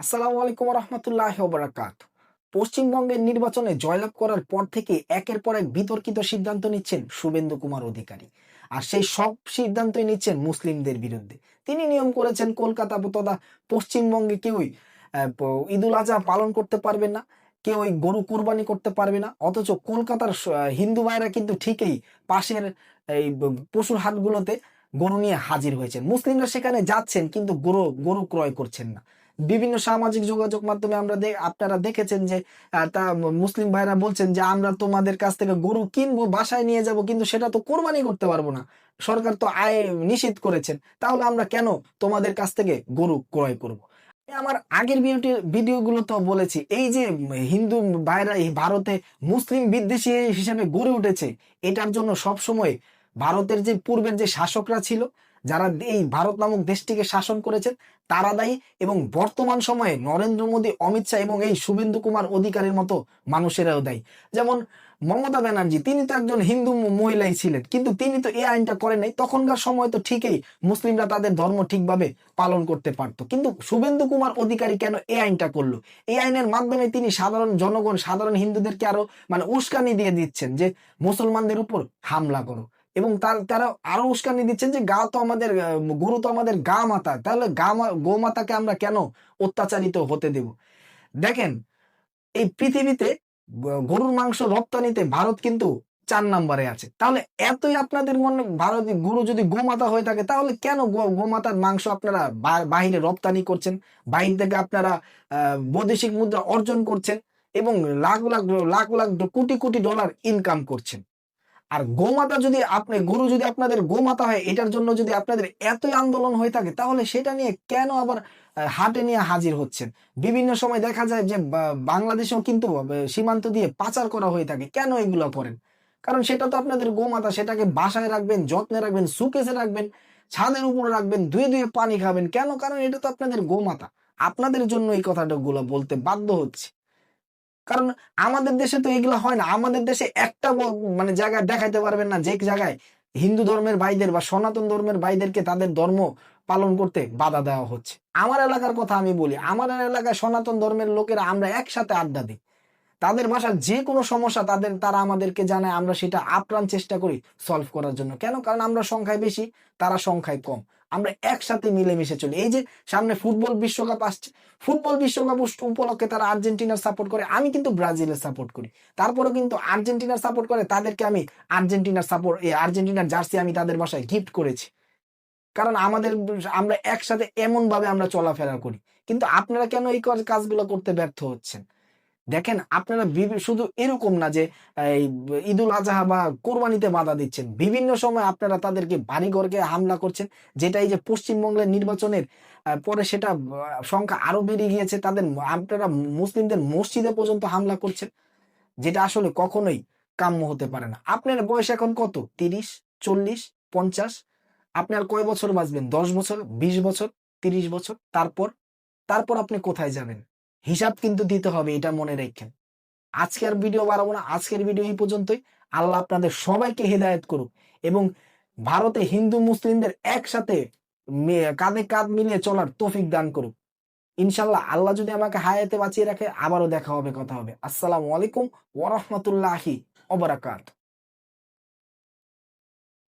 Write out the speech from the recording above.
আসসালামু আলাইকুম রহমতুল্লাহ ওবরাকাত। পশ্চিমবঙ্গের নির্বাচনে জয়লাভ করার পর থেকে একের পর এক বিতর্কিত সিদ্ধান্ত নিচ্ছেন শুভেন্দু কুমার অধিকারী। আর সেই সব সিদ্ধান্তই নিচ্ছেন মুসলিমদের বিরুদ্ধে। তিনি নিয়ম করেছেন কলকাতা তথা পশ্চিমবঙ্গে কেউই ঈদুল আজহা পালন করতে পারবে না, কেউ ওই গরু কুরবানি করতে পারবে না। অথচ কলকাতার হিন্দু ভাইরা কিন্তু ঠিকই পাশের এই পশুর হাটগুলোতে গরু নিয়ে হাজির হয়েছেন। মুসলিমরা সেখানে যাচ্ছেন কিন্তু গরু গরু ক্রয় করছেন না। বিভিন্ন সামাজিক যোগাযোগ মাধ্যমে আপনারা দেখেছেন যে মুসলিম ভাইরা বলছেন যে আমরা তোমাদের কাছ থেকে গরু কিনবো, বাসায় নিয়ে যাব, কিন্তু সেটা তো কোরবানি করতে পারবো না। সরকার তো আয় নিষিদ্ধ করেছেন, তাহলে আমরা কেন তোমাদের কাছ থেকে গরু ক্রয় করব? আমার আগের ভিডিওগুলো তো বলেছি, এই যে হিন্দু ভাইরা এই ভারতে মুসলিম বিদ্বেষী হিসেবে গড়ে উঠেছে, এটার জন্য সবসময় ভারতের যে পূর্বের যে শাসকরা ছিল, যারা এই ভারত নামক দেশটিকে শাসন করেছেন, তারা দায়ী। এবং বর্তমান সময়ে নরেন্দ্র মোদী, অমিত শাহ এবং এই শুভেন্দু কুমার অধিকারীর মতো মানুষেরাও দায়ী। যেমন মমতা ব্যানার্জি, তিনি তো একজন হিন্দু মহিলাই ছিলেন, কিন্তু তিনি তো এই আইনটা করেন নাই। তখনকার সময় তো ঠিকই মুসলিমরা তাদের ধর্ম ঠিকভাবে পালন করতে পারত, কিন্তু শুভেন্দু কুমার অধিকারী কেন এই আইনটা করলো? এই আইনের মাধ্যমে তিনি সাধারণ জনগণ, সাধারণ হিন্দুদেরকে আরো উস্কানি দিয়ে দিচ্ছেন যে মুসলমানদের উপর হামলা করো। এবং তারা আরো উস্কানি দিচ্ছেন যে গা তো আমাদের গরু তো আমাদের গা মাতা, তাহলে গোমাতাকে আমরা কেন অত্যাচারিত হতে দেব? দেখেন, এই পৃথিবীতে গরুর মাংস রপ্তানিতে ভারত কিন্তু ৪ নম্বরে আছে। তাহলে এতই আপনাদের মনে ভারত গরু যদি গোমাতা হয়ে থাকে, তাহলে কেন গোমাতার মাংস আপনারা বাহিরে রপ্তানি করছেন? বাহির থেকে আপনারা বৈদেশিক মুদ্রা অর্জন করছেন এবং লাখ লাখ লাখ লাখ কোটি কোটি ডলার ইনকাম করছেন। আর গোমাতা যদি গরু যদি আপনাদের গোমাতা হয়, এটার জন্য যদি আপনাদের এতই আন্দোলন হয়ে থাকে, তাহলে সেটা নিয়ে কেন আবার হাটে নিয়ে হাজির হচ্ছেন? বিভিন্ন সময় দেখা যায় যে বাংলাদেশেও কিন্তু সীমান্ত দিয়ে পাচার করা হয়ে থাকে। কেন এগুলো করেন? কারণ সেটা তো আপনাদের গোমাতা, সেটাকে বাসায় রাখবেন, যত্নে রাখবেন, সুকেসে রাখবেন, ছাদের উপরে রাখবেন, ধুয়ে ধুয়ে পানি খাবেন। কেন? কারণ এটা তো আপনাদের গোমাতা। আপনাদের জন্য এই কথাটা বলতে বাধ্য হচ্ছে। কারণ আমাদের দেশে তো এগুলো হয় না। আমাদের দেশে একটা জায়গায় দেখাইতে পারবেন না যে জায়গায় হিন্দু ধর্মের ভাইদের বা সনাতন ধর্মের ভাইদেরকে তাদের ধর্ম পালন করতে বাধা দেওয়া হচ্ছে। আমার এলাকার কথা আমি বলি, আমার এলাকায় সনাতন ধর্মের লোকেরা আমরা একসাথে আড্ডা দিই। তাদের ভাষার যে কোনো সমস্যা তারা আমাদেরকে জানায়, আমরা সেটা আপ্রাণ চেষ্টা করি সলভ করার জন্য। কেন? কারণ আমরা সংখ্যায় বেশি, তারা সংখ্যায় কম। আমরা একসাথে মিলেমিশে চলি। এই যে সামনে ফুটবল বিশ্বকাপ আসছে, ফুটবল বিশ্বকাপ উপলক্ষে তারা আর্জেন্টিনার সাপোর্ট করে, আমি কিন্তু ব্রাজিলের সাপোর্ট করি। তারপরেও কিন্তু আর্জেন্টিনার সাপোর্ট করে, তাদেরকে আমি আর্জেন্টিনার জার্সি আমি তাদের বাসায় গিফট করেছি। কারণ আমরা একসাথে এমন ভাবে আমরা চলাফেরা করি। কিন্তু আপনারা কেন এই কাজগুলো করতে ব্যর্থ হচ্ছেন? দেখেন, আপনারা শুধু এরকম না যে এই ঈদুল আজহা বা কোরবানিতে বাধা দিচ্ছেন, বিভিন্ন সময় আপনারা তাদেরকে বাড়িঘরকে হামলা করছেন। যেটা এই যে পশ্চিমবঙ্গের নির্বাচনের পরে সেটা সংখ্যা আরো বেড়ে গিয়েছে। আপনারা মুসলিমদের মসজিদে পর্যন্ত হামলা করছেন, যেটা আসলে কখনোই কাম্য হতে পারে না। আপনার বয়স এখন কত? ৩০, ৪০, ৫০? আপনি আর কয় বছর বাঁচবেন? ১০ বছর, ২০ বছর, ৩০ বছর? তারপর আপনি কোথায় যাবেন? হিসাব কিন্তু দিতে হবে, এটা মনে রাখেন। আজকে আর ভিডিও বাড়াবো না। আজকের ভিডিও এই পর্যন্তই। আল্লাহ আপনাদের সবাইকে হেদায়েত করুক এবং ভারতে হিন্দু মুসলিমদের একসাথে কাঁধে কাঁধ মিলিয়ে চলার তৌফিক দান করুক। ইনশাআল্লাহ আল্লাহ যদি আমাকে হায়াতে বাঁচিয়ে রাখে, আবারও দেখা হবে, কথা হবে। আসসালামু আলাইকুম ওয়া রাহমাতুল্লাহি ওয়া বারাকাতুহু।